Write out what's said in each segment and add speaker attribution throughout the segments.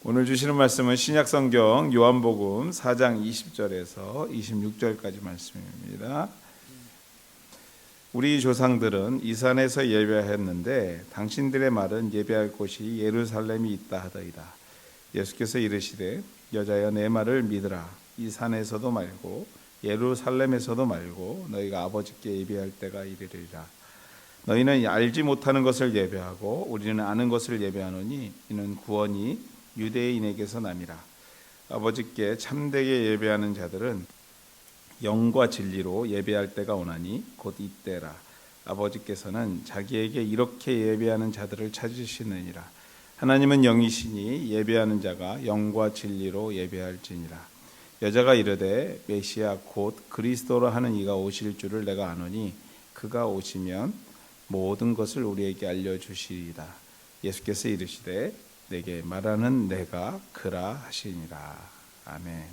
Speaker 1: 오늘 주시는 말씀은 신약성경 요한복음 4장 20절에서 26절까지 말씀입니다. 우리 조상들은 이 산에서 예배하였는데 당신들의 말은 예배할 곳이 예루살렘이 있다 하더이다. 예수께서 이르시되 여자여 내 말을 믿으라. 이 산에서도 말고 예루살렘에서도 말고 너희가 아버지께 예배할 때가 이르리라. 너희는 알지 못하는 것을 예배하고 우리는 아는 것을 예배하노니 이는 구원이 유대인에게서 남이라. 아버지께 참되게 예배하는 자들은 영과 진리로 예배할 때가 오나니 곧 이때라. 아버지께서는 자기에게 이렇게 예배하는 자들을 찾으시느니라. 하나님은 영이시니 예배하는 자가 영과 진리로 예배할지니라. 여자가 이르되 메시아 곧 그리스도라 하는 이가 오실 줄을 내가 아노니 그가 오시면 모든 것을 우리에게 알려주시리이다. 예수께서 이르시되 내게 말하는 내가 그라 하시니라. 아멘.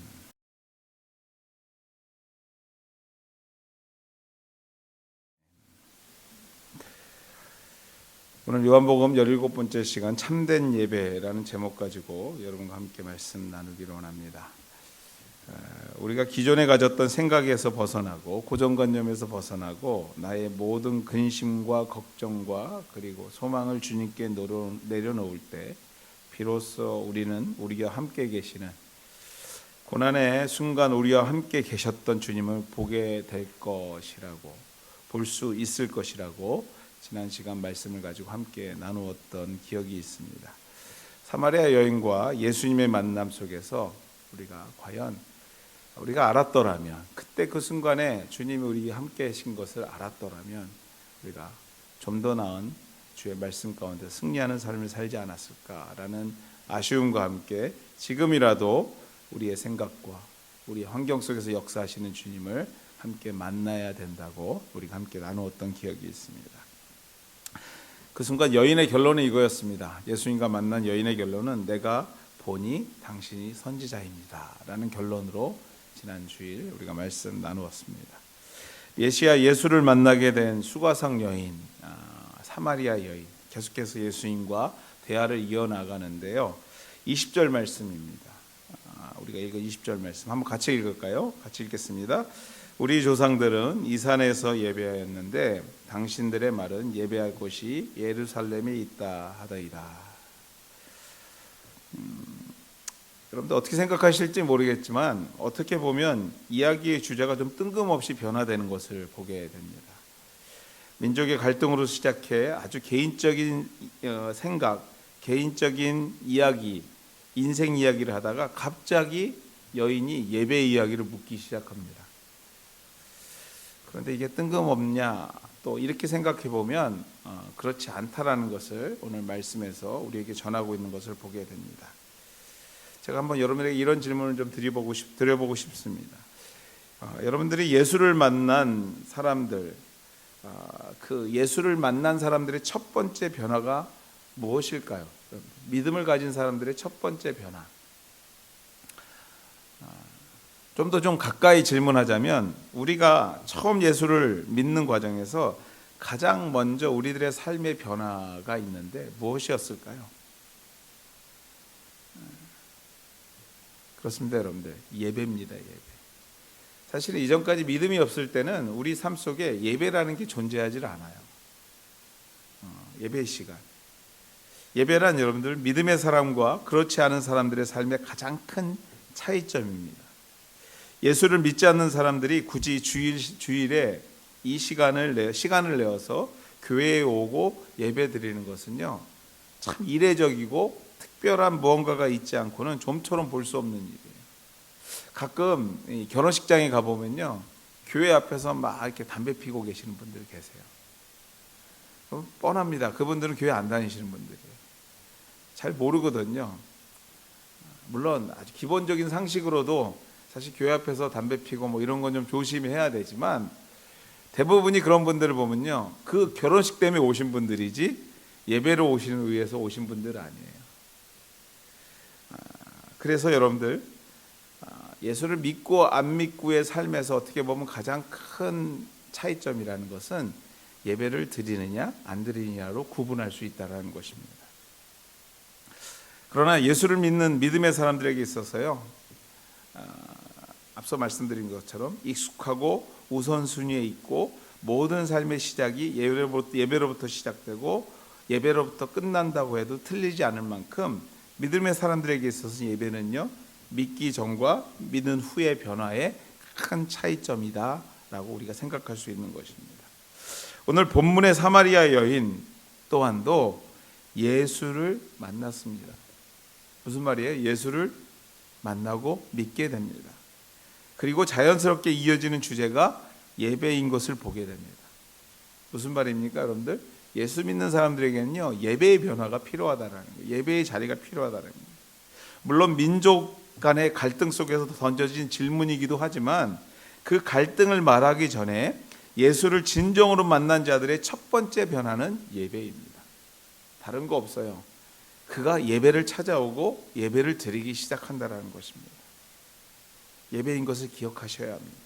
Speaker 1: 오늘 요한복음 17번째 시간 참된 예배라는 제목 가지고 여러분과 함께 말씀 나누기로 원합니다. 우리가 기존에 가졌던 생각에서 벗어나고 고정관념에서 벗어나고 나의 모든 근심과 걱정과 그리고 소망을 주님께 내려놓을 때 비로소 우리는 우리와 함께 계시는 고난의 순간 우리와 함께 계셨던 주님을 보게 될 것이라고 볼 수 있을 것이라고 지난 시간 말씀을 가지고 함께 나누었던 기억이 있습니다. 사마리아 여인과 예수님의 만남 속에서 우리가 과연 우리가 알았더라면 그때 그 순간에 주님이 우리와 함께 하신 것을 알았더라면 우리가 좀 더 나은 주의 말씀 가운데 승리하는 삶을 살지 않았을까라는 아쉬움과 함께 지금이라도 우리의 생각과 우리 환경 속에서 역사하시는 주님을 함께 만나야 된다고 우리가 함께 나누었던 기억이 있습니다. 그 순간 여인의 결론은 이거였습니다. 예수님과 만난 여인의 결론은 내가 보니 당신이 선지자입니다 라는 결론으로 지난 주일 우리가 말씀 나누었습니다. 메시아 예수를 만나게 된 수가성 여인, 사마리아 여인 계속해서 예수님과 대화를 이어나가는데요. 20절 말씀입니다. 우리가 읽은 20절 말씀 한번 같이 읽을까요? 같이 읽겠습니다. 우리 조상들은 이 산에서 예배하였는데 당신들의 말은 예배할 곳이 예루살렘에 있다 하더이다. 여러분들 어떻게 생각하실지 모르겠지만 어떻게 보면 이야기의 주제가 좀 뜬금없이 변화되는 것을 보게 됩니다. 민족의 갈등으로 시작해 아주 개인적인 생각, 개인적인 이야기, 인생 이야기를 하다가 갑자기 여인이 예배 이야기를 묻기 시작합니다. 그런데 이게 뜬금없냐 또 이렇게 생각해 보면 그렇지 않다라는 것을 오늘 말씀에서 우리에게 전하고 있는 것을 보게 됩니다. 제가 한번 여러분에게 이런 질문을 좀 드려보고 싶습니다. 여러분들이 예수를 만난 사람들, 그 예수를 만난 사람들의 첫 번째 변화가 무엇일까요? 믿음을 가진 사람들의 첫 번째 변화. 좀 더 좀 가까이 질문하자면 우리가 처음 예수를 믿는 과정에서 가장 먼저 우리들의 삶의 변화가 있는데 무엇이었을까요? 그렇습니다, 여러분들. 예배입니다, 예배. 사실은 이전까지 믿음이 없을 때는 우리 삶 속에 예배라는 게 존재하지 않아요. 예배의 시간. 예배란 여러분들 믿음의 사람과 그렇지 않은 사람들의 삶의 가장 큰 차이점입니다. 예수를 믿지 않는 사람들이 굳이 주일에 이 시간을 내어서 교회에 오고 예배 드리는 것은요, 참 이례적이고 특별한 무언가가 있지 않고는 좀처럼 볼 수 없는 일이에요. 가끔 결혼식장에 가보면요, 교회 앞에서 막 이렇게 담배 피고 계시는 분들 계세요. 뻔합니다. 그분들은 교회 안 다니시는 분들이에요. 잘 모르거든요. 물론 아주 기본적인 상식으로도 사실 교회 앞에서 담배 피고 뭐 이런 건 좀 조심해야 되지만 대부분이 그런 분들을 보면요, 그 결혼식 때문에 오신 분들이지 예배로 오시는 위해서 오신 분들 아니에요. 그래서 여러분들 예수를 믿고 안 믿고의 삶에서 어떻게 보면 가장 큰 차이점이라는 것은 예배를 드리느냐 안 드리느냐로 구분할 수 있다는 것입니다. 그러나 예수를 믿는 믿음의 사람들에게 있어서요, 앞서 말씀드린 것처럼 익숙하고 우선순위에 있고 모든 삶의 시작이 예배로부터 시작되고 예배로부터 끝난다고 해도 틀리지 않을 만큼 믿음의 사람들에게 있어서 예배는요, 믿기 전과 믿는 후의 변화의 큰 차이점이다 라고 우리가 생각할 수 있는 것입니다. 오늘 본문의 사마리아 여인 또한도 예수를 만났습니다. 무슨 말이에요? 예수를 만나고 믿게 됩니다. 그리고 자연스럽게 이어지는 주제가 예배인 것을 보게 됩니다. 무슨 말입니까, 여러분들? 예수 믿는 사람들에게는요, 예배의 변화가 필요하다라는 거예요. 예배의 자리가 필요하다는 거예요. 물론 민족 간의 갈등 속에서 던져진 질문이기도 하지만 그 갈등을 말하기 전에 예수를 진정으로 만난 자들의 첫 번째 변화는 예배입니다. 다른 거 없어요. 그가 예배를 찾아오고 예배를 드리기 시작한다는 것입니다. 예배인 것을 기억하셔야 합니다.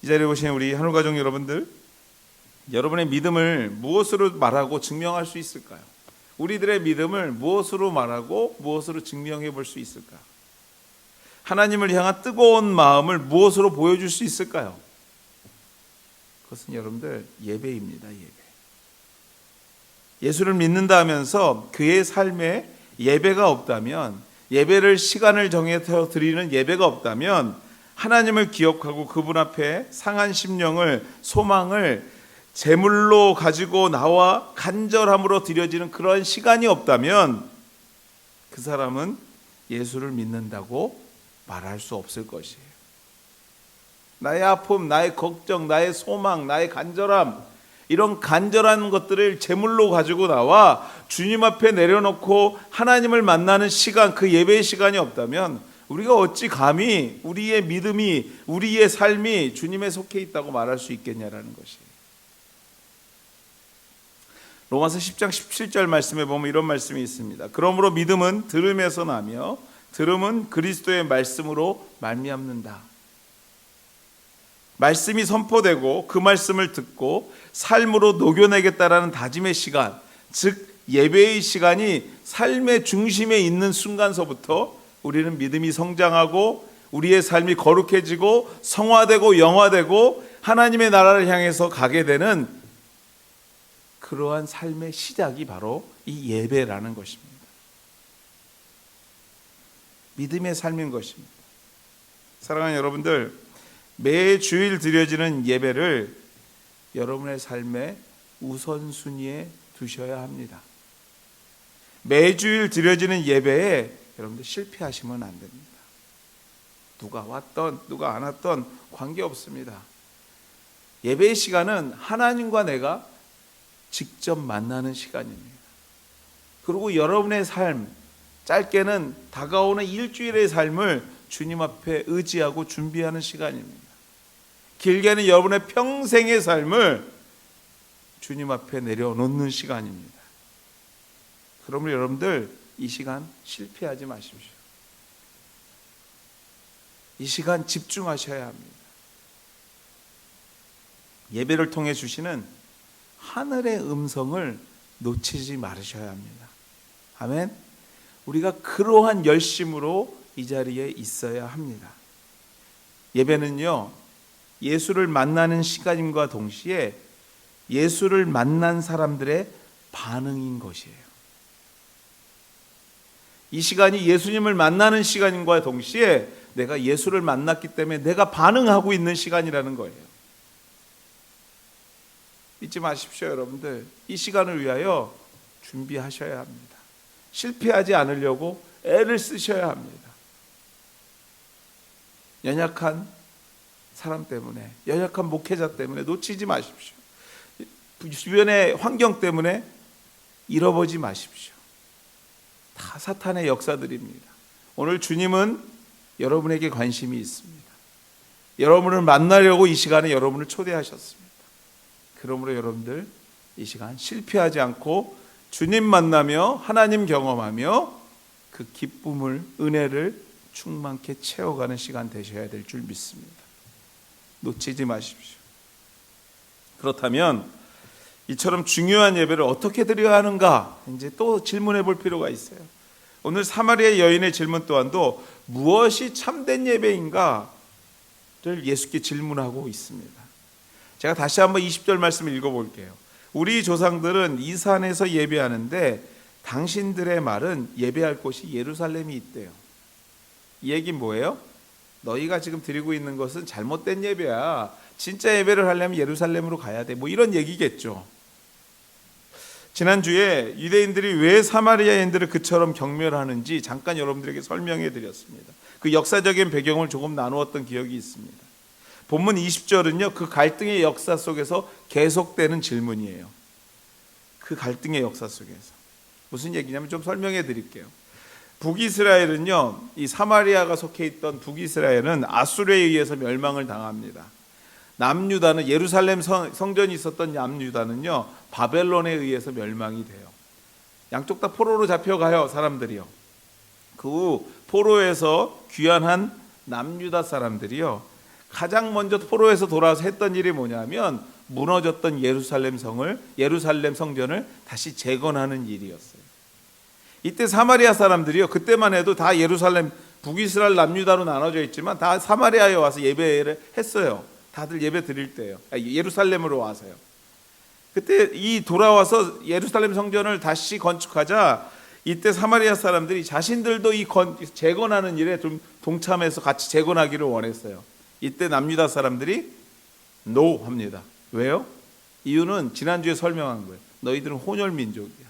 Speaker 1: 이 자리에 오신 우리 하늘가족 여러분들, 여러분의 믿음을 무엇으로 말하고 증명할 수 있을까요? 우리들의 믿음을 무엇으로 말하고 무엇으로 증명해 볼 수 있을까? 하나님을 향한 뜨거운 마음을 무엇으로 보여줄 수 있을까요? 그것은 여러분들 예배입니다. 예배. 예수를 믿는다 하면서 그의 삶에 예배가 없다면, 예배를 시간을 정해서 드리는 예배가 없다면, 하나님을 기억하고 그분 앞에 상한 심령을, 소망을 제물로 가지고 나와 간절함으로 드려지는 그런 시간이 없다면 그 사람은 예수를 믿는다고 말할 수 없을 것이에요. 나의 아픔, 나의 걱정, 나의 소망, 나의 간절함, 이런 간절한 것들을 제물로 가지고 나와 주님 앞에 내려놓고 하나님을 만나는 시간, 그 예배의 시간이 없다면 우리가 어찌 감히 우리의 믿음이, 우리의 삶이 주님에 속해 있다고 말할 수 있겠냐라는 것이에요. 로마서 10장 17절 말씀에 보면 이런 말씀이 있습니다. 그러므로 믿음은 들음에서 나며 들음은 그리스도의 말씀으로 말미암는다. 말씀이 선포되고 그 말씀을 듣고 삶으로 녹여내겠다라는 다짐의 시간, 즉 예배의 시간이 삶의 중심에 있는 순간서부터 우리는 믿음이 성장하고 우리의 삶이 거룩해지고 성화되고 영화되고 하나님의 나라를 향해서 가게 되는 그러한 삶의 시작이 바로 이 예배라는 것입니다. 믿음의 삶인 것입니다. 사랑하는 여러분들, 매 주일 드려지는 예배를 여러분의 삶의 우선순위에 두셔야 합니다. 매주일 드려지는 예배에 여러분들 실패하시면 안 됩니다. 누가 왔던 누가 안 왔던 관계없습니다. 예배의 시간은 하나님과 내가 직접 만나는 시간입니다. 그리고 여러분의 삶, 짧게는 다가오는 일주일의 삶을 주님 앞에 의지하고 준비하는 시간입니다. 길게는 여러분의 평생의 삶을 주님 앞에 내려놓는 시간입니다. 그러므로 여러분들 이 시간 실패하지 마십시오. 이 시간 집중하셔야 합니다. 예배를 통해 주시는 하늘의 음성을 놓치지 말으셔야 합니다. 아멘. 우리가 그러한 열심으로 이 자리에 있어야 합니다. 예배는요, 예수를 만나는 시간임과 동시에 예수를 만난 사람들의 반응인 것이에요. 이 시간이 예수님을 만나는 시간임과 동시에 내가 예수를 만났기 때문에 내가 반응하고 있는 시간이라는 거예요. 잊지 마십시오, 여러분들. 이 시간을 위하여 준비하셔야 합니다. 실패하지 않으려고 애를 쓰셔야 합니다. 연약한 사람 때문에, 연약한 목회자 때문에 놓치지 마십시오. 주변의 환경 때문에 잃어보지 마십시오. 다 사탄의 역사들입니다. 오늘 주님은 여러분에게 관심이 있습니다. 여러분을 만나려고 이 시간에 여러분을 초대하셨습니다. 그러므로 여러분들 이 시간 실패하지 않고 주님 만나며 하나님 경험하며 그 기쁨을, 은혜를 충만케 채워가는 시간 되셔야 될 줄 믿습니다. 놓치지 마십시오. 그렇다면 이처럼 중요한 예배를 어떻게 드려야 하는가? 이제 또 질문해 볼 필요가 있어요. 오늘 사마리아 여인의 질문 또한도 무엇이 참된 예배인가를 예수께 질문하고 있습니다. 제가 다시 한번 20절 말씀을 읽어볼게요. 우리 조상들은 이 산에서 예배하는데 당신들의 말은 예배할 곳이 예루살렘이 있대요. 이 얘기는 뭐예요? 너희가 지금 드리고 있는 것은 잘못된 예배야. 진짜 예배를 하려면 예루살렘으로 가야 돼. 뭐 이런 얘기겠죠. 지난주에 유대인들이 왜 사마리아인들을 그처럼 경멸하는지 잠깐 여러분들에게 설명해 드렸습니다. 그 역사적인 배경을 조금 나누었던 기억이 있습니다. 본문 20절은요, 그 갈등의 역사 속에서 계속되는 질문이에요. 그 갈등의 역사 속에서 무슨 얘기냐면 좀 설명해 드릴게요. 북이스라엘은요, 이 사마리아가 속해 있던 북이스라엘은 아수르에 의해서 멸망을 당합니다. 남유다는 예루살렘 성전이 있었던 남유다는요, 바벨론에 의해서 멸망이 돼요. 양쪽 다 포로로 잡혀가요, 사람들이요. 그 후 포로에서 귀환한 남유다 사람들이요, 가장 먼저 포로에서 돌아와서 했던 일이 뭐냐면 무너졌던 예루살렘 성전을 다시 재건하는 일이었어요. 이때 사마리아 사람들이요, 그때만 해도 다 예루살렘, 북이스라엘 남유다로 나눠져 있지만 다 사마리아에 와서 예배를 했어요. 다들 예배 드릴 때요. 예루살렘으로 와서요. 그때 이 돌아와서 예루살렘 성전을 다시 건축하자 이때 사마리아 사람들이 자신들도 이 재건하는 일에 좀 동참해서 같이 재건하기를 원했어요. 이때 남유다 사람들이 NO 합니다. 왜요? 이유는 지난주에 설명한 거예요. 너희들은 혼혈 민족이야.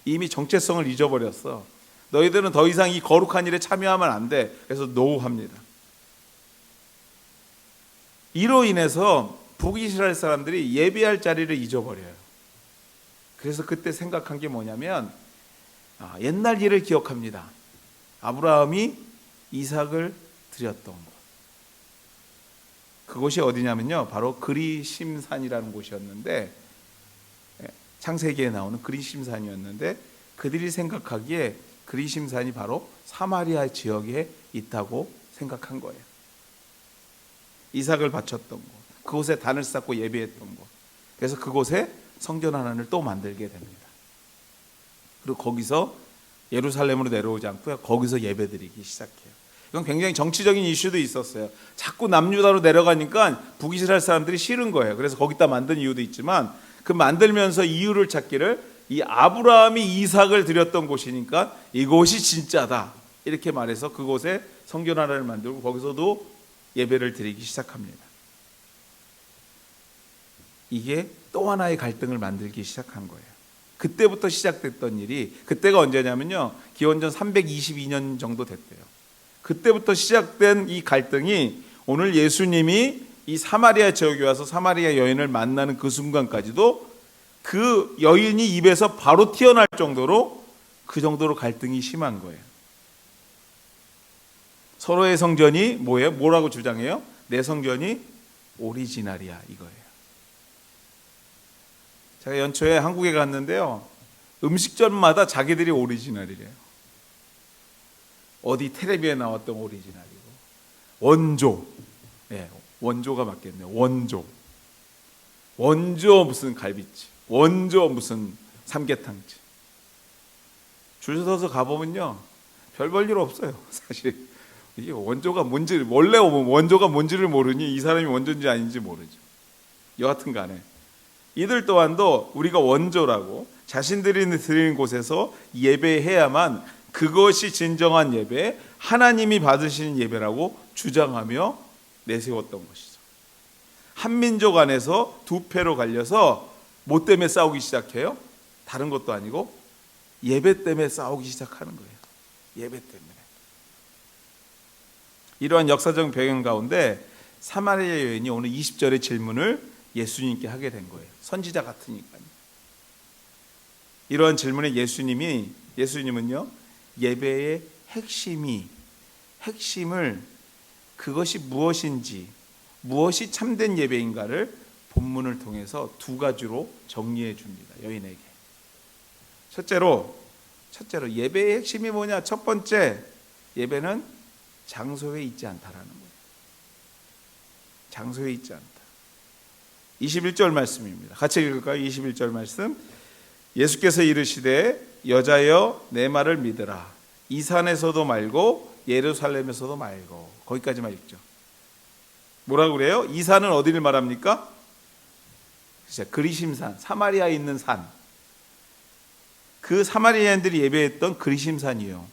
Speaker 1: 이미 정체성을 잊어버렸어. 너희들은 더 이상 이 거룩한 일에 참여하면 안 돼. 그래서 NO 합니다. 이로 인해서 북이스라엘 사람들이 예배할 자리를 잊어버려요. 그래서 그때 생각한 게 뭐냐면 옛날 일을 기억합니다. 아브라함이 이삭을 드렸던 곳. 그곳이 어디냐면요, 바로 그리심산이라는 곳이었는데, 창세기에 나오는 그리심산이었는데, 그들이 생각하기에 그리심산이 바로 사마리아 지역에 있다고 생각한 거예요. 이삭을 바쳤던 곳, 그곳에 단을 쌓고 예배했던 곳. 그래서 그곳에 성전 하나를 또 만들게 됩니다. 그리고 거기서 예루살렘으로 내려오지 않고요, 거기서 예배드리기 시작해요. 이건 굉장히 정치적인 이슈도 있었어요. 자꾸 남유다로 내려가니까 북이스라엘 사람들이 싫은 거예요. 그래서 거기다 만든 이유도 있지만, 그 만들면서 이유를 찾기를 이 아브라함이 이삭을 드렸던 곳이니까 이곳이 진짜다, 이렇게 말해서 그곳에 성전 하나를 만들고 거기서도 예배를 드리기 시작합니다. 이게 또 하나의 갈등을 만들기 시작한 거예요. 그때부터 시작됐던 일이, 그때가 언제냐면요, 기원전 322년 정도 됐대요. 그때부터 시작된 이 갈등이 오늘 예수님이 이 사마리아 지역에 와서 사마리아 여인을 만나는 그 순간까지도 그 여인이 입에서 바로 튀어나올 정도로, 그 정도로 갈등이 심한 거예요. 서로의 성전이 뭐예요? 뭐라고 주장해요? 내 성전이 오리지널이야, 이거예요. 제가 연초에 한국에 갔는데요, 음식점마다 자기들이 오리지널이래요. 어디 텔레비에 나왔던 오리지널이고, 원조, 원조가 맞겠네요. 원조 무슨 갈비집, 원조 무슨 삼계탕집. 줄 서서 가보면요, 별 볼 일 없어요. 사실 이게 원조가 뭔지, 원래 원조가 뭔지를 모르니 이 사람이 원조인지 아닌지 모르죠. 여하튼 간에 이들 또한도 우리가 원조라고 자신들이 드리는 곳에서 예배해야만 그것이 진정한 예배, 하나님이 받으시는 예배라고 주장하며 내세웠던 것이죠. 한민족 안에서 두 패로 갈려서 뭐 때문에 싸우기 시작해요? 다른 것도 아니고 예배 때문에 싸우기 시작하는 거예요. 예배 때문에. 이러한 역사적 배경 가운데 사마리아 여인이 오늘 20절의 질문을 예수님께 하게 된 거예요. 선지자 같으니까요. 이러한 질문에 예수님은요, 예배의 핵심을 그것이 무엇인지, 무엇이 참된 예배인가를 본문을 통해서 두 가지로 정리해 줍니다. 여인에게. 첫째로 예배의 핵심이 뭐냐? 첫 번째, 예배는 장소에 있지 않다라는 거예요. 장소에 있지 않다. 21절 말씀입니다. 같이 읽을까요? 21절 말씀. 예수께서 이르시되 여자여 내 말을 믿으라. 이 산에서도 말고 예루살렘에서도 말고. 거기까지만 읽죠. 뭐라고 그래요? 이 산은 어디를 말합니까? 그리심산, 사마리아에 있는 산. 그 사마리아인들이 예배했던 그리심산이요.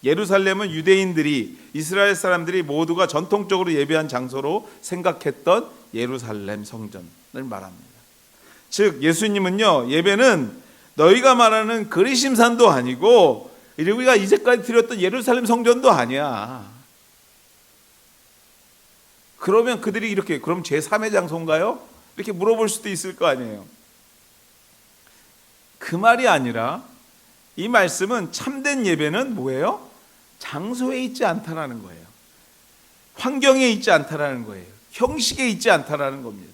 Speaker 1: 예루살렘은 유대인들이, 이스라엘 사람들이 모두가 전통적으로 예배한 장소로 생각했던 예루살렘 성전을 말합니다. 즉 예수님은요, 예배는 너희가 말하는 그리심산도 아니고 우리가 이제까지 드렸던 예루살렘 성전도 아니야. 그러면 그들이 이렇게, 그럼 제3의 장소인가요? 이렇게 물어볼 수도 있을 거 아니에요. 그 말이 아니라 이 말씀은 참된 예배는 뭐예요? 장소에 있지 않다라는 거예요. 환경에 있지 않다라는 거예요. 형식에 있지 않다라는 겁니다.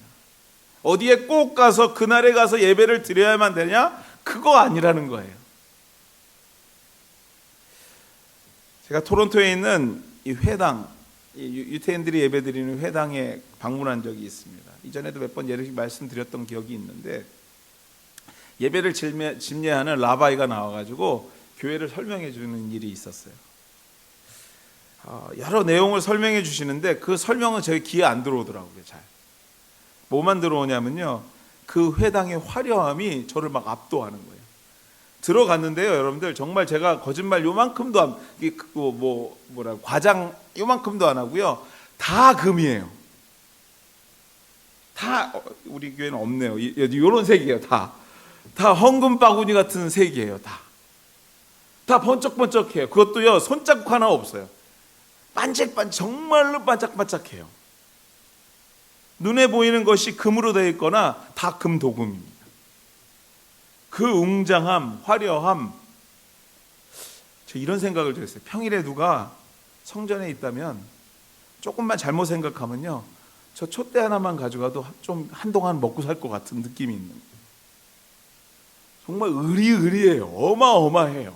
Speaker 1: 어디에 꼭 가서 그날에 가서 예배를 드려야만 되냐? 그거 아니라는 거예요. 제가 토론토에 있는 이 회당, 유태인들이 예배드리는 회당에 방문한 적이 있습니다. 이전에도 몇 번 예를 말씀드렸던 기억이 있는데, 예배를 집례하는 라바이가 나와가지고 교회를 설명해 주는 일이 있었어요. 여러 내용을 설명해 주시는데 그 설명은 제 귀에 안 들어오더라고요. 잘. 뭐만 들어오냐면요, 그 회당의 화려함이 저를 막 압도하는 거예요. 들어갔는데요, 여러분들, 정말 제가 거짓말 요만큼도 안, 과장 요만큼도 안 하고요, 다 금이에요. 다, 우리 교회는 없네요. 이런 색이에요. 다 황금 바구니 같은 색이에요. 다 번쩍번쩍해요. 그것도요, 손자국 하나 없어요. 반짝반짝, 정말로 반짝반짝해요. 눈에 보이는 것이 금으로 되어 있거나 다 금도금입니다. 그 웅장함, 화려함, 저 이런 생각을 들었어요. 평일에 누가 성전에 있다면 조금만 잘못 생각하면요, 저 촛대 하나만 가져가도 좀 한동안 먹고 살 것 같은 느낌이 있는 거예요. 정말 의리의리해요. 어마어마해요.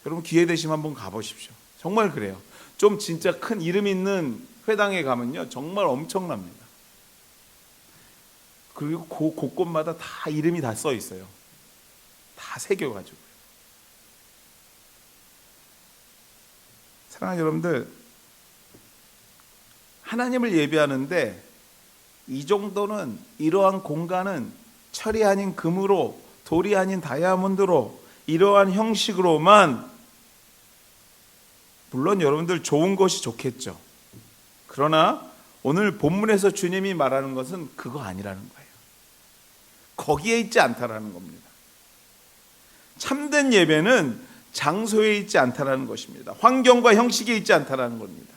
Speaker 1: 여러분 기회 되시면 한번 가보십시오. 정말 그래요. 좀 진짜 큰 이름 있는 회당에 가면요, 정말 엄청납니다. 그리고 곳곳마다 다 이름이 다 써 있어요. 다 새겨가지고. 사랑하는 여러분들, 하나님을 예배하는데 이 정도는, 이러한 공간은 철이 아닌 금으로, 돌이 아닌 다이아몬드로, 이러한 형식으로만, 물론 여러분들 좋은 것이 좋겠죠. 그러나 오늘 본문에서 주님이 말하는 것은 그거 아니라는 거예요. 거기에 있지 않다라는 겁니다. 참된 예배는 장소에 있지 않다라는 것입니다. 환경과 형식에 있지 않다라는 겁니다.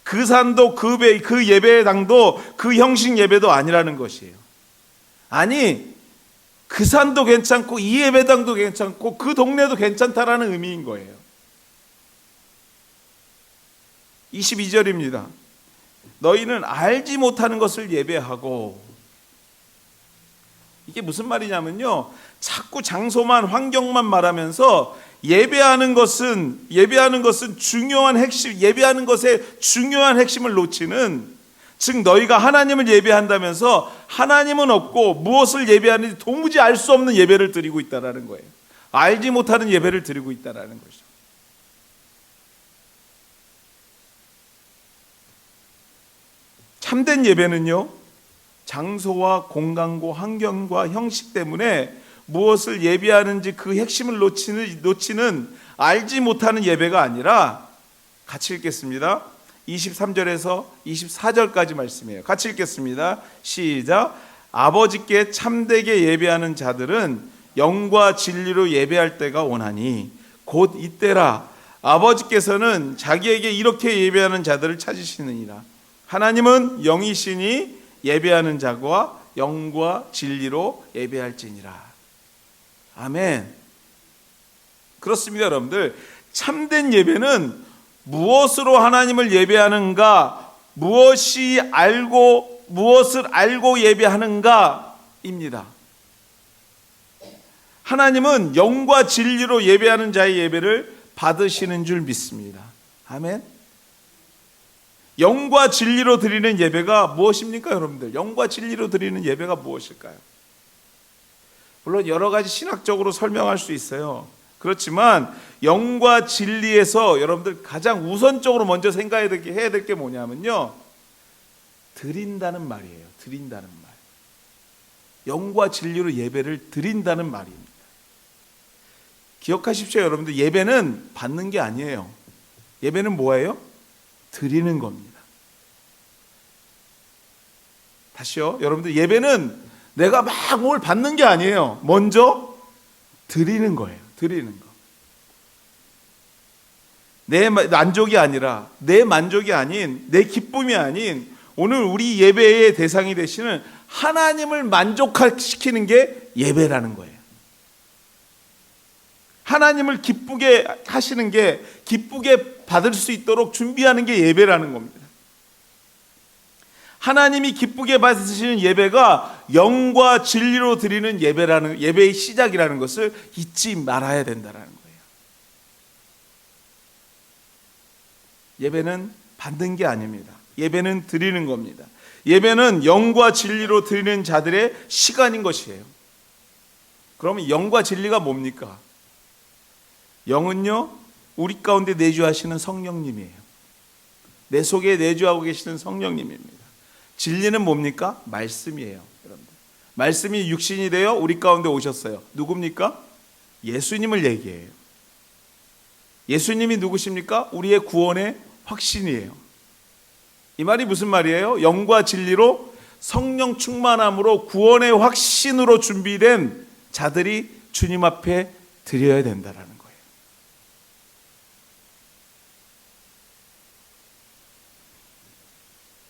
Speaker 1: 그 산도 그 예배의 당도 그 형식 예배도 아니라는 것이에요. 아니, 그 산도 괜찮고 이 예배당도 괜찮고 그 동네도 괜찮다라는 의미인 거예요. 22절입니다. 너희는 알지 못하는 것을 예배하고, 이게 무슨 말이냐면요, 자꾸 장소만, 환경만 말하면서 예배하는 것은 중요한 핵심, 예배하는 것의 중요한 핵심을 놓치는, 즉 너희가 하나님을 예배한다면서 하나님은 없고 무엇을 예배하는지 도무지 알 수 없는 예배를 드리고 있다라는 거예요. 알지 못하는 예배를 드리고 있다라는 것이죠. 참된 예배는요, 장소와 공간과 환경과 형식 때문에 무엇을 예배하는지 그 핵심을 놓치는 알지 못하는 예배가 아니라, 같이 읽겠습니다. 23절에서 24절까지 말씀이에요. 같이 읽겠습니다. 시작. 아버지께 참되게 예배하는 자들은 영과 진리로 예배할 때가 오나니 곧 이때라. 아버지께서는 자기에게 이렇게 예배하는 자들을 찾으시느니라. 하나님은 영이시니 예배하는 자와 영과 진리로 예배할지니라. 아멘. 그렇습니다, 여러분들. 참된 예배는 무엇으로 하나님을 예배하는가, 무엇을 알고 예배하는가입니다. 하나님은 영과 진리로 예배하는 자의 예배를 받으시는 줄 믿습니다. 아멘. 영과 진리로 드리는 예배가 무엇입니까, 여러분들? 영과 진리로 드리는 예배가 무엇일까요? 물론 여러 가지 신학적으로 설명할 수 있어요. 그렇지만 영과 진리에서 여러분들 가장 우선적으로 먼저 생각해야 될 게 뭐냐면요, 드린다는 말이에요. 드린다는 말. 영과 진리로 예배를 드린다는 말입니다. 기억하십시오, 여러분들. 예배는 받는 게 아니에요. 예배는 뭐예요? 드리는 겁니다. 다시요, 여러분들. 예배는 내가 막 뭘 받는 게 아니에요. 먼저 드리는 거예요. 드리는 거. 내 만족이 아니라, 내 만족이 아닌, 내 기쁨이 아닌, 오늘 우리 예배의 대상이 되시는 하나님을 만족시키는 게 예배라는 거예요. 하나님을 기쁘게 하시는 게, 기쁘게 받을 수 있도록 준비하는 게 예배라는 겁니다. 하나님이 기쁘게 받으시는 예배가 영과 진리로 드리는 예배의 시작이라는 것을 잊지 말아야 된다는 거예요. 예배는 받는 게 아닙니다. 예배는 드리는 겁니다. 예배는 영과 진리로 드리는 자들의 시간인 것이에요. 그러면 영과 진리가 뭡니까? 영은요, 우리 가운데 내주하시는 성령님이에요. 내 속에 내주하고 계시는 성령님입니다. 진리는 뭡니까? 말씀이에요, 여러분들. 말씀이 육신이 되어 우리 가운데 오셨어요. 누굽니까? 예수님을 얘기해요. 예수님이 누구십니까? 우리의 구원의 확신이에요. 이 말이 무슨 말이에요? 영과 진리로 성령 충만함으로 구원의 확신으로 준비된 자들이 주님 앞에 드려야 된다라는 거예요.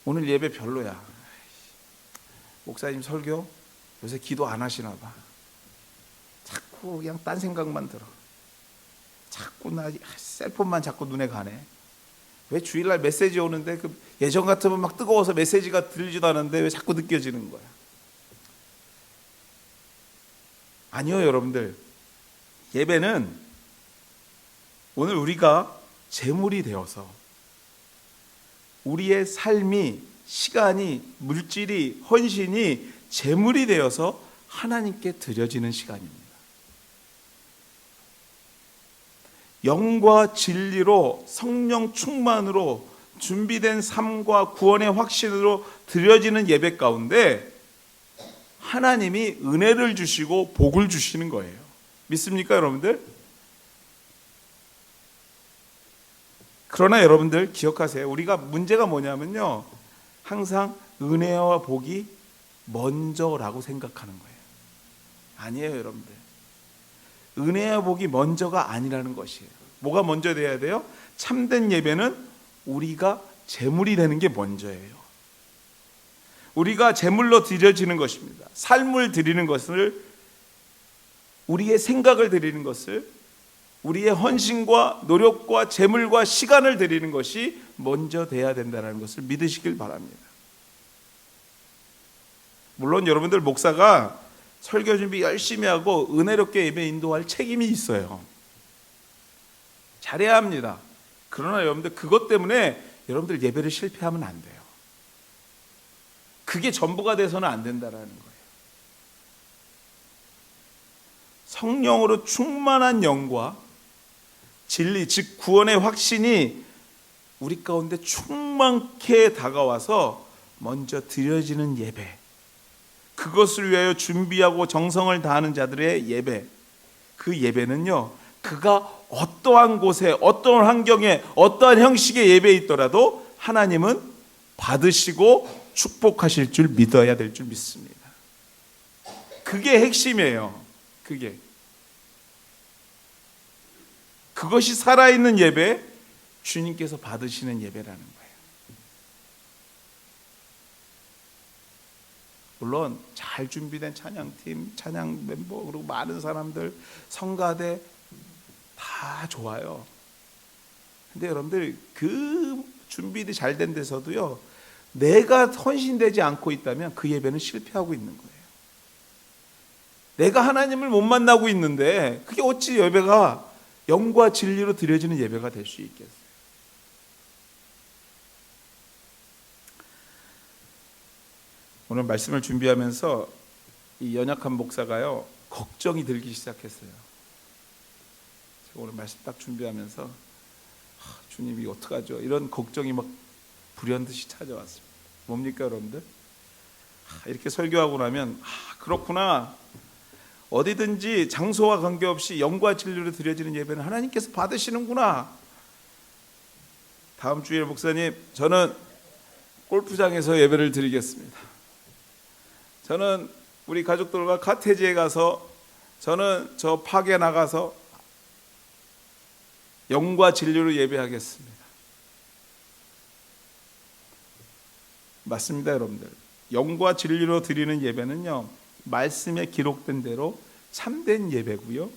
Speaker 1: 오늘 예배 별로야. 목사님 설교 요새 기도 안 하시나 봐. 자꾸 그냥 딴 생각만 들어. 자꾸 나 셀폰만 자꾸 눈에 가네. 왜 주일날 메시지 오는데 그 예전 같으면 막 뜨거워서 메시지가 들리지도 않는데 왜 자꾸 느껴지는 거야? 아니요, 여러분들. 예배는 오늘 우리가 제물이 되어서 우리의 삶이, 시간이, 물질이, 헌신이 제물이 되어서 하나님께 드려지는 시간입니다. 영과 진리로 성령 충만으로 준비된 삶과 구원의 확신으로 드려지는 예배 가운데 하나님이 은혜를 주시고 복을 주시는 거예요. 믿습니까, 여러분들? 그러나 여러분들 기억하세요. 우리가 문제가 뭐냐면요, 항상 은혜와 복이 먼저라고 생각하는 거예요. 아니에요, 여러분들. 은혜와 복이 먼저가 아니라는 것이에요. 뭐가 먼저 돼야 돼요? 참된 예배는 우리가 제물이 되는 게 먼저예요. 우리가 제물로 드려지는 것입니다. 삶을 드리는 것을, 우리의 생각을 드리는 것을, 우리의 헌신과 노력과 재물과 시간을 드리는 것이 먼저 돼야 된다는 것을 믿으시길 바랍니다. 물론 여러분들 목사가 설교 준비 열심히 하고 은혜롭게 예배 인도할 책임이 있어요. 잘해야 합니다. 그러나 여러분들 그것 때문에 여러분들 예배를 실패하면 안 돼요. 그게 전부가 돼서는 안 된다는 거예요. 성령으로 충만한 영과 진리, 즉 구원의 확신이 우리 가운데 충만케 다가와서 먼저 드려지는 예배, 그것을 위하여 준비하고 정성을 다하는 자들의 예배, 그 예배는요, 그가 어떠한 곳에, 어떠한 환경에, 어떠한 형식의 예배에 있더라도 하나님은 받으시고 축복하실 줄 믿어야 될 줄 믿습니다. 그게 핵심이에요. 그것이 살아있는 예배, 주님께서 받으시는 예배라는 거예요. 물론 잘 준비된 찬양팀, 찬양 멤버, 그리고 많은 사람들, 성가대 다 좋아요. 근데 여러분들 그 준비도 잘 된 데서도요, 내가 헌신되지 않고 있다면 그 예배는 실패하고 있는 거예요. 내가 하나님을 못 만나고 있는데 그게 어찌 예배가 영과 진리로 드려지는 예배가 될 수 있겠어요? 오늘 말씀을 준비하면서 이 연약한 목사가요, 걱정이 들기 시작했어요. 오늘 말씀 딱 준비하면서 주님 이거 어떡하죠? 이런 걱정이 막 불현듯이 찾아왔습니다. 뭡니까 여러분들? 이렇게 설교하고 나면 그렇구나. 어디든지 장소와 관계없이 영과 진리로 드려지는 예배는 하나님께서 받으시는구나. 다음 주일 목사님, 저는 골프장에서 예배를 드리겠습니다. 저는 우리 가족들과 카테지에 가서, 저는 저 파게 나가서 영과 진리로 예배하겠습니다. 맞습니다, 여러분들. 영과 진리로 드리는 예배는요, 말씀에 기록된 대로 참된 예배고요,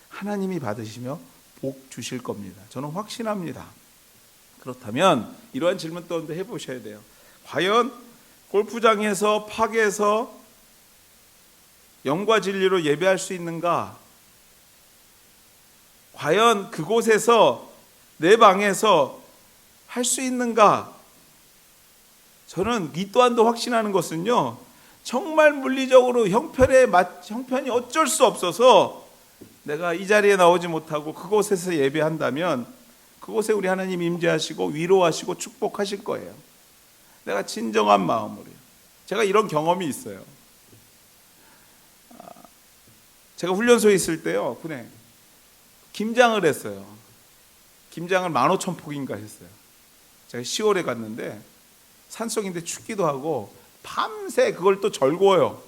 Speaker 1: 하나님이 받으시며 복 주실 겁니다. 저는 확신합니다. 그렇다면 이러한 질문 또 해보셔야 돼요. 과연 골프장에서 파게에서 영과 진리로 예배할 수 있는가? 과연 그곳에서 내 방에서 할 수 있는가? 저는 이 또한도 확신하는 것은요, 정말 물리적으로 형편이 어쩔 수 없어서 내가 이 자리에 나오지 못하고 그곳에서 예배한다면 그곳에 우리 하나님 임재하시고 위로하시고 축복하실 거예요. 내가 진정한 마음으로요. 제가 이런 경험이 있어요. 제가 훈련소에 있을 때요, 군에 김장을 했어요. 김장을 15,000폭인가 했어요. 제가 10월에 갔는데 산속인데 춥기도 하고 밤새 그걸 또 절궈요.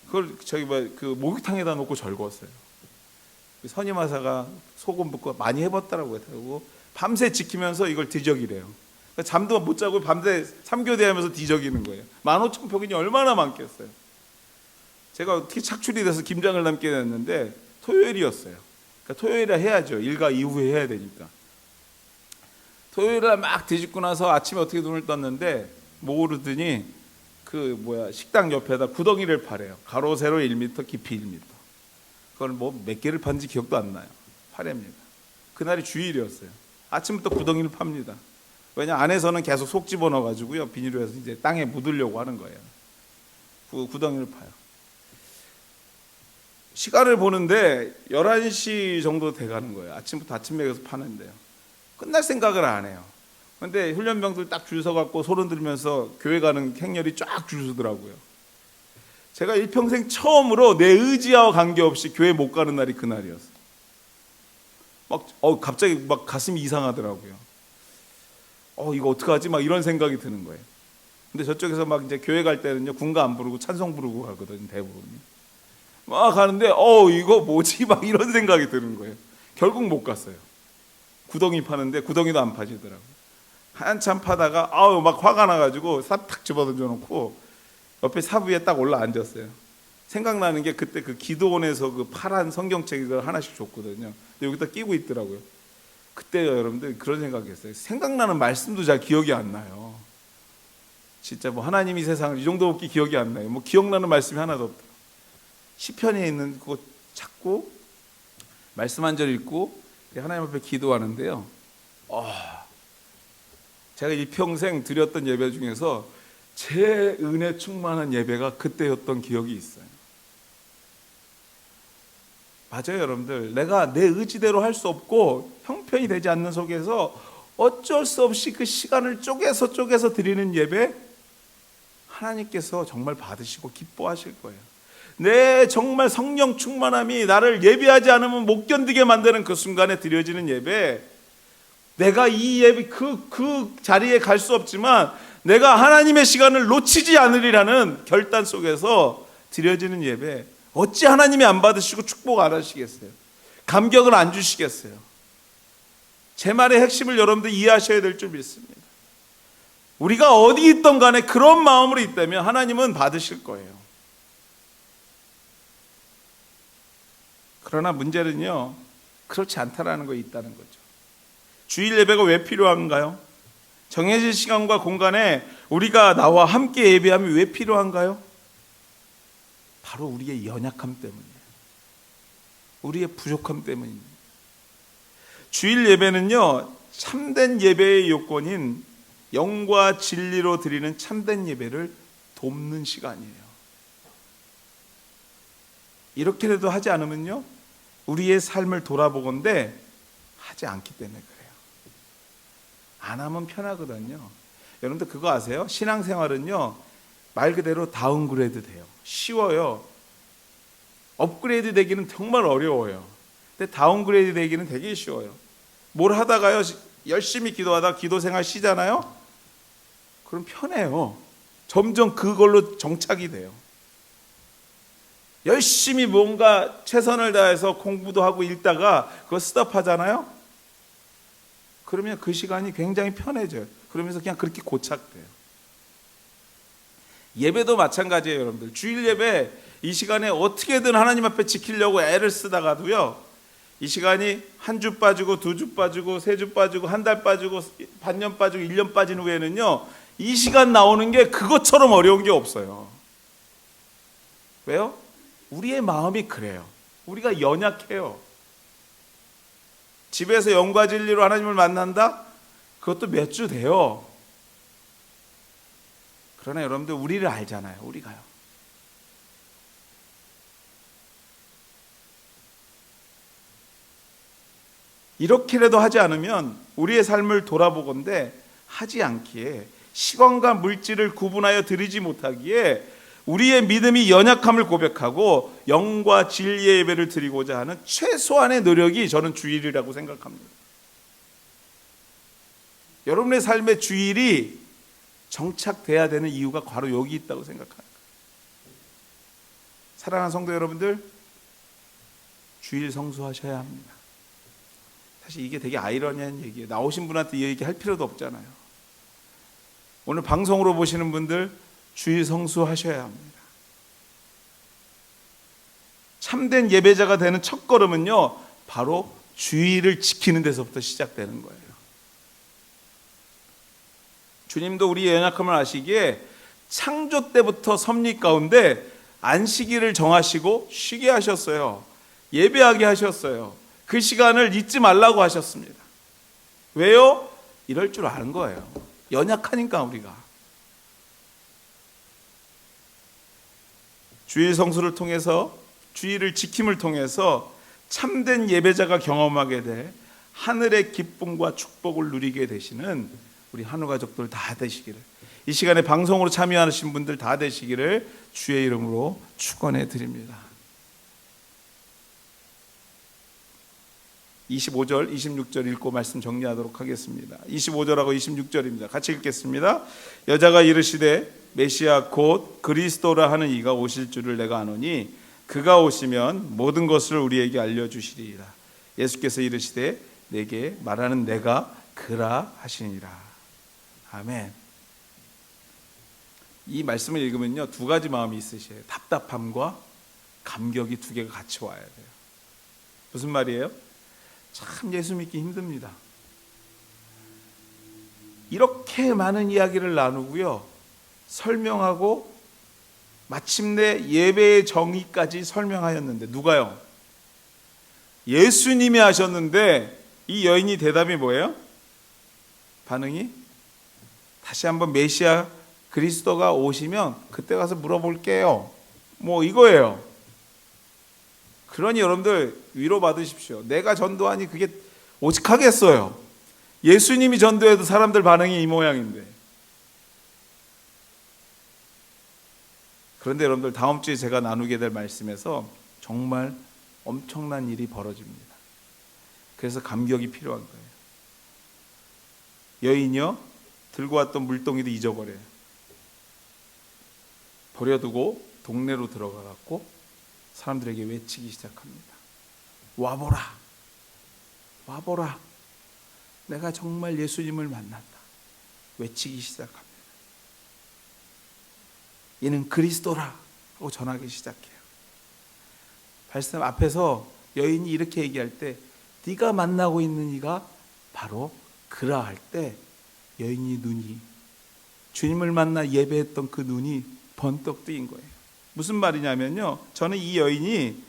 Speaker 1: 그걸 그 목욕탕에다 놓고 절궜어요. 선임하사가 소금 붓고 많이 해봤다라고 밤새 지키면서 이걸 뒤적이래요. 그러니까 잠도 못 자고 밤새 삼교대하면서 뒤적이는 거예요. 15,000폭이니 얼마나 많겠어요. 제가 어떻게 착출이 돼서 김장을 남게 됐는데 토요일이었어요. 그러니까 토요일에 해야죠. 일과 이후에 해야 되니까. 토요일에 막 뒤집고 나서 아침에 어떻게 눈을 떴는데 모르더니 식당 옆에다 구덩이를 파래요. 가로 세로 1m, 깊이 1m. 그걸 몇 개를 판지 기억도 안 나요. 파랍니다. 그날이 주일이었어요. 아침부터 구덩이를 팝니다. 왜냐, 안에서는 계속 속 집어넣어가지고요, 비닐로 해서 이제 땅에 묻으려고 하는 거예요. 구덩이를 파요. 시간을 보는데 11시 정도 돼가는 거예요. 아침부터 아침 먹여서 파는데요. 끝날 생각을 안 해요. 근데 훈련병들 딱 줄 서갖고 소름 들으면서 교회 가는 행렬이 쫙 줄 서더라고요. 제가 일평생 처음으로 내 의지와 관계없이 교회 못 가는 날이 그날이었어요. 갑자기 막 가슴이 이상하더라고요. 이거 어떡하지? 막 이런 생각이 드는 거예요. 근데 저쪽에서 막 이제 교회 갈 때는요, 군가 안 부르고 찬송 부르고 가거든요, 대부분. 막 가는데, 이거 뭐지? 막 이런 생각이 드는 거예요. 결국 못 갔어요. 구덩이 파는데 구덩이도 안 파지더라고요. 한참 파다가 막 화가 나가지고 삽 탁 집어던져 놓고 옆에 사부에 딱 올라 앉았어요. 생각나는 게 그때 그 기도원에서 그 파란 성경책을 하나씩 줬거든요. 근데 여기다 끼고 있더라고요. 그때 여러분들 그런 생각했어요. 생각나는 말씀도 잘 기억이 안 나요. 진짜 하나님이 세상을 이 정도밖에 기억이 안 나요. 기억나는 말씀이 하나도 없다. 시편에 있는 그거 찾고 말씀 한 절 읽고 하나님 앞에 기도하는데요. 제가 일평생 드렸던 예배 중에서 제 은혜 충만한 예배가 그때였던 기억이 있어요. 맞아요, 여러분들. 내가 내 의지대로 할 수 없고 형편이 되지 않는 속에서 어쩔 수 없이 그 시간을 쪼개서 드리는 예배, 하나님께서 정말 받으시고 기뻐하실 거예요. 내 정말 성령 충만함이 나를 예배하지 않으면 못 견디게 만드는 그 순간에 드려지는 예배, 내가 이 예배 그 자리에 갈 수 없지만 내가 하나님의 시간을 놓치지 않으리라는 결단 속에서 드려지는 예배, 어찌 하나님이 안 받으시고 축복 안 하시겠어요? 감격을 안 주시겠어요? 제 말의 핵심을 여러분들 이해하셔야 될 줄 믿습니다. 우리가 어디 있던 간에 그런 마음으로 있다면 하나님은 받으실 거예요. 그러나 문제는요, 그렇지 않다라는 거 있다는 거죠. 주일 예배가 왜 필요한가요? 정해진 시간과 공간에 우리가 나와 함께 예배함이 왜 필요한가요? 바로 우리의 연약함 때문이에요. 우리의 부족함 때문입니다. 주일 예배는요, 참된 예배의 요건인 영과 진리로 드리는 참된 예배를 돕는 시간이에요. 이렇게라도 하지 않으면요, 우리의 삶을 돌아보건대 하지 않기 때문에 그래요. 안 하면 편하거든요. 여러분들 그거 아세요? 신앙생활은요, 말 그대로 다운그레이드 돼요. 쉬워요. 업그레이드 되기는 정말 어려워요. 근데 다운그레이드 되기는 되게 쉬워요. 뭘 하다가요, 열심히 기도하다 기도 생활 쉬잖아요. 그럼 편해요. 점점 그걸로 정착이 돼요. 열심히 뭔가 최선을 다해서 공부도 하고 읽다가 그거 스톱하잖아요. 그러면 그 시간이 굉장히 편해져요. 그러면서 그냥 그렇게 고착돼요. 예배도 마찬가지예요, 여러분들. 주일 예배 이 시간에 어떻게든 하나님 앞에 지키려고 애를 쓰다가도요, 이 시간이 한 주 빠지고 두 주 빠지고 세 주 빠지고 한 달 빠지고 반년 빠지고 1년 빠진 후에는요, 이 시간 나오는 게 그것처럼 어려운 게 없어요. 왜요? 우리의 마음이 그래요. 우리가 연약해요. 집에서 영과 진리로 하나님을 만난다? 그것도 몇 주 돼요. 그러나 여러분들 우리를 알잖아요. 우리가요. 이렇게라도 하지 않으면 우리의 삶을 돌아보건대 하지 않기에, 시간과 물질을 구분하여 드리지 못하기에 우리의 믿음이 연약함을 고백하고 영과 진리의 예배를 드리고자 하는 최소한의 노력이 저는 주일이라고 생각합니다. 여러분의 삶의 주일이 정착돼야 되는 이유가 바로 여기 있다고 생각합니다. 사랑하는 성도 여러분들, 주일 성수하셔야 합니다. 사실 이게 되게 아이러니한 얘기예요. 나오신 분한테 이 얘기 할 필요도 없잖아요. 오늘 방송으로 보시는 분들 주일 성수하셔야 합니다. 참된 예배자가 되는 첫걸음은요, 바로 주일을 지키는 데서부터 시작되는 거예요. 주님도 우리의 연약함을 아시기에 창조 때부터 섭리 가운데 안식일을 정하시고 쉬게 하셨어요. 예배하게 하셨어요. 그 시간을 잊지 말라고 하셨습니다. 왜요? 이럴 줄 아는 거예요. 연약하니까 우리가. 주일 성수를 통해서, 주일을 지킴을 통해서 참된 예배자가 경험하게 될 하늘의 기쁨과 축복을 누리게 되시는 우리 한우 가족들 다 되시기를, 이 시간에 방송으로 참여하신 분들 다 되시기를 주의 이름으로 축원해 드립니다. 25절, 26절 읽고 말씀 정리하도록 하겠습니다. 25절하고 26절입니다. 같이 읽겠습니다. 여자가 이르시되 메시아 곧 그리스도라 하는 이가 오실 줄을 내가 아노니 그가 오시면 모든 것을 우리에게 알려주시리이다. 예수께서 이르시되 내게 말하는 내가 그라 하시니라. 아멘. 이 말씀을 읽으면요, 두 가지 마음이 있으셔요. 답답함과 감격이 두 개가 같이 와야 돼요. 무슨 말이에요? 참 예수 믿기 힘듭니다. 이렇게 많은 이야기를 나누고요, 설명하고 마침내 예배의 정의까지 설명하였는데, 누가요? 예수님이 하셨는데 이 여인이 대답이 뭐예요? 반응이? 다시 한번 메시아 그리스도가 오시면 그때 가서 물어볼게요, 뭐 이거예요. 그러니 여러분들 위로받으십시오. 내가 전도하니 그게 오직하겠어요? 예수님이 전도해도 사람들 반응이 이 모양인데. 그런데 여러분들 다음 주에 제가 나누게 될 말씀에서 정말 엄청난 일이 벌어집니다. 그래서 감격이 필요한 거예요. 여인이요, 들고 왔던 물동이도 잊어버려요. 버려두고 동네로 들어가갖고 사람들에게 외치기 시작합니다. 와보라, 와보라, 내가 정말 예수님을 만났다. 외치기 시작합니다. 이는 그리스도라 하고 전하기 시작해요. 말씀 앞에서 여인이 이렇게 얘기할 때, 네가 만나고 있는 이가 바로 그라 할 때, 여인이 눈이, 주님을 만나 예배했던 그 눈이 번떡 뜨인 거예요. 무슨 말이냐면요, 저는 이 여인이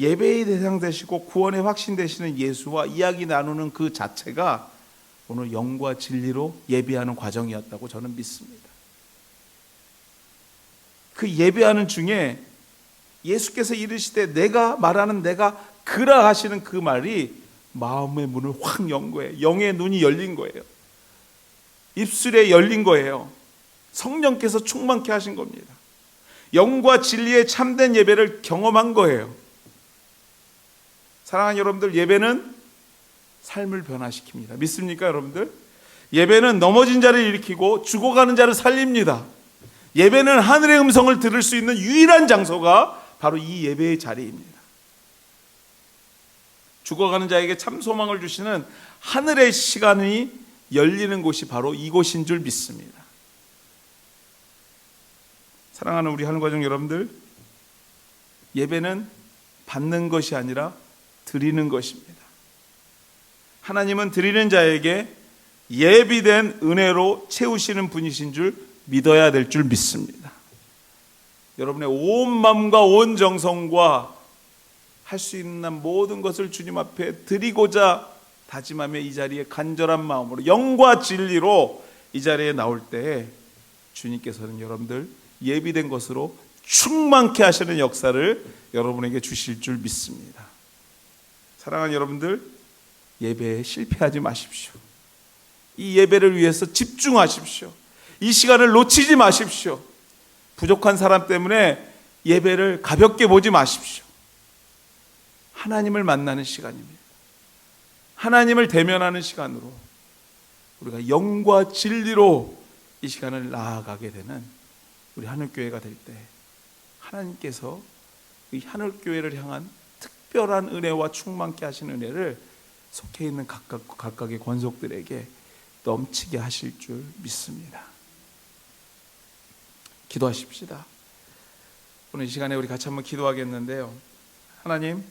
Speaker 1: 예배의 대상 되시고 구원의 확신 되시는 예수와 이야기 나누는 그 자체가 오늘 영과 진리로 예배하는 과정이었다고 저는 믿습니다. 그 예배하는 중에 예수께서 이르시되 내가 말하는 내가 그라 하시는 그 말이 마음의 문을 확 연 거예요. 영의 눈이 열린 거예요. 입술에 열린 거예요. 성령께서 충만케 하신 겁니다. 영과 진리의 참된 예배를 경험한 거예요. 사랑하는 여러분들, 예배는 삶을 변화시킵니다. 믿습니까, 여러분들? 예배는 넘어진 자를 일으키고 죽어가는 자를 살립니다. 예배는 하늘의 음성을 들을 수 있는 유일한 장소가 바로 이 예배의 자리입니다. 죽어가는 자에게 참 소망을 주시는 하늘의 시간이 열리는 곳이 바로 이곳인 줄 믿습니다. 사랑하는 우리 하늘가족 여러분들, 예배는 받는 것이 아니라 드리는 것입니다. 하나님은 드리는 자에게 예비된 은혜로 채우시는 분이신 줄 믿어야 될 줄 믿습니다. 여러분의 온 마음과 온 정성과 할 수 있는 모든 것을 주님 앞에 드리고자 다짐하며 이 자리에 간절한 마음으로 영과 진리로 이 자리에 나올 때에 주님께서는 여러분들 예비된 것으로 충만케 하시는 역사를 여러분에게 주실 줄 믿습니다. 사랑하는 여러분들, 예배에 실패하지 마십시오. 이 예배를 위해서 집중하십시오. 이 시간을 놓치지 마십시오. 부족한 사람 때문에 예배를 가볍게 보지 마십시오. 하나님을 만나는 시간입니다. 하나님을 대면하는 시간으로 우리가 영과 진리로 이 시간을 나아가게 되는 우리 하늘교회가 될 때 하나님께서 이 하늘교회를 향한 특별한 은혜와 충만케 하신 은혜를 속해 있는 각각의 권속들에게 넘치게 하실 줄 믿습니다. 기도하십시다. 오늘 이 시간에 우리 같이 한번 기도하겠는데요. 하나님,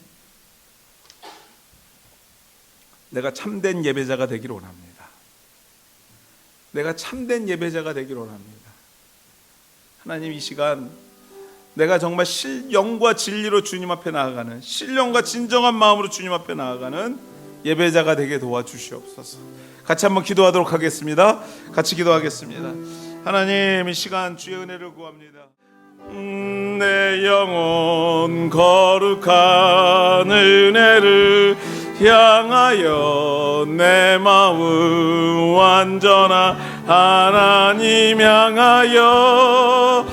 Speaker 1: 내가 참된 예배자가 되기를 원합니다. 내가 참된 예배자가 되기를 원합니다. 하나님, 이 시간 내가 정말 영과 진리로 주님 앞에 나아가는, 신령과 진정한 마음으로 주님 앞에 나아가는 예배자가 되게 도와주시옵소서. 같이 한번 기도하도록 하겠습니다. 같이 기도하겠습니다. 하나님, 이 시간 주의 은혜를 구합니다. 내 영혼 거룩한 은혜를 향하여 내 마음 완전한 하나님 향하여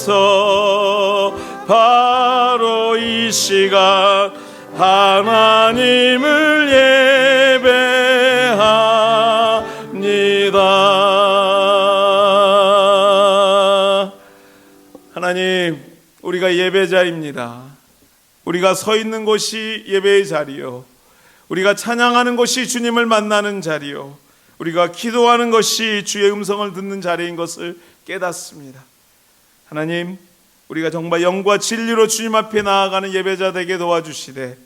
Speaker 1: 이곳에서 바로 이 시간 하나님을 예배합니다. 하나님, 우리가 예배자입니다. 우리가 서 있는 곳이 예배의 자리요, 우리가 찬양하는 곳이 주님을 만나는 자리요, 우리가 기도하는 것이 주의 음성을 듣는 자리인 것을 깨닫습니다. 하나님, 우리가 정말 영과 진리로 주님 앞에 나아가는 예배자 되게 도와주시되,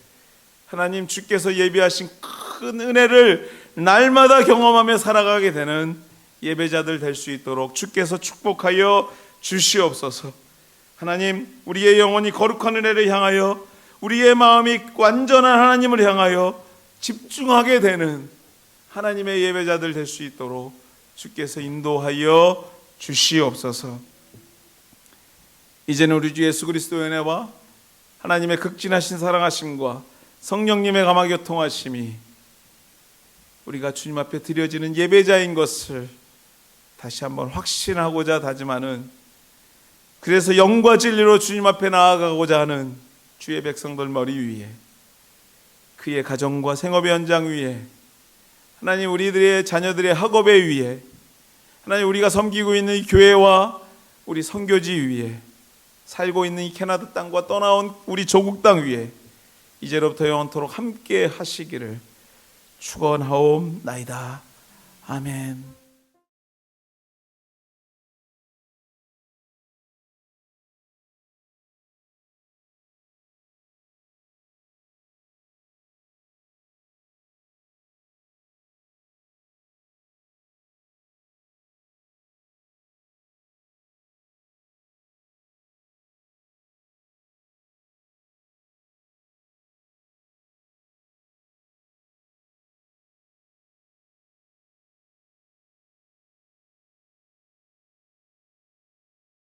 Speaker 1: 하나님, 주께서 예비하신 큰 은혜를 날마다 경험하며 살아가게 되는 예배자들 될 수 있도록 주께서 축복하여 주시옵소서. 하나님, 우리의 영혼이 거룩한 은혜를 향하여, 우리의 마음이 완전한 하나님을 향하여 집중하게 되는 하나님의 예배자들 될 수 있도록 주께서 인도하여 주시옵소서. 이제는 우리 주 예수 그리스도의 은혜와 하나님의 극진하신 사랑하심과 성령님의 감화교통하심이 우리가 주님 앞에 드려지는 예배자인 것을 다시 한번 확신하고자 다짐하는, 그래서 영과 진리로 주님 앞에 나아가고자 하는 주의 백성들 머리 위에, 그의 가정과 생업의 현장 위에, 하나님 우리들의 자녀들의 학업의 위에, 하나님 우리가 섬기고 있는 이 교회와 우리 선교지 위에, 살고 있는 이 캐나다 땅과 떠나온 우리 조국 땅 위에 이제로부터 영원토록 함께 하시기를 축원하옵나이다. 아멘.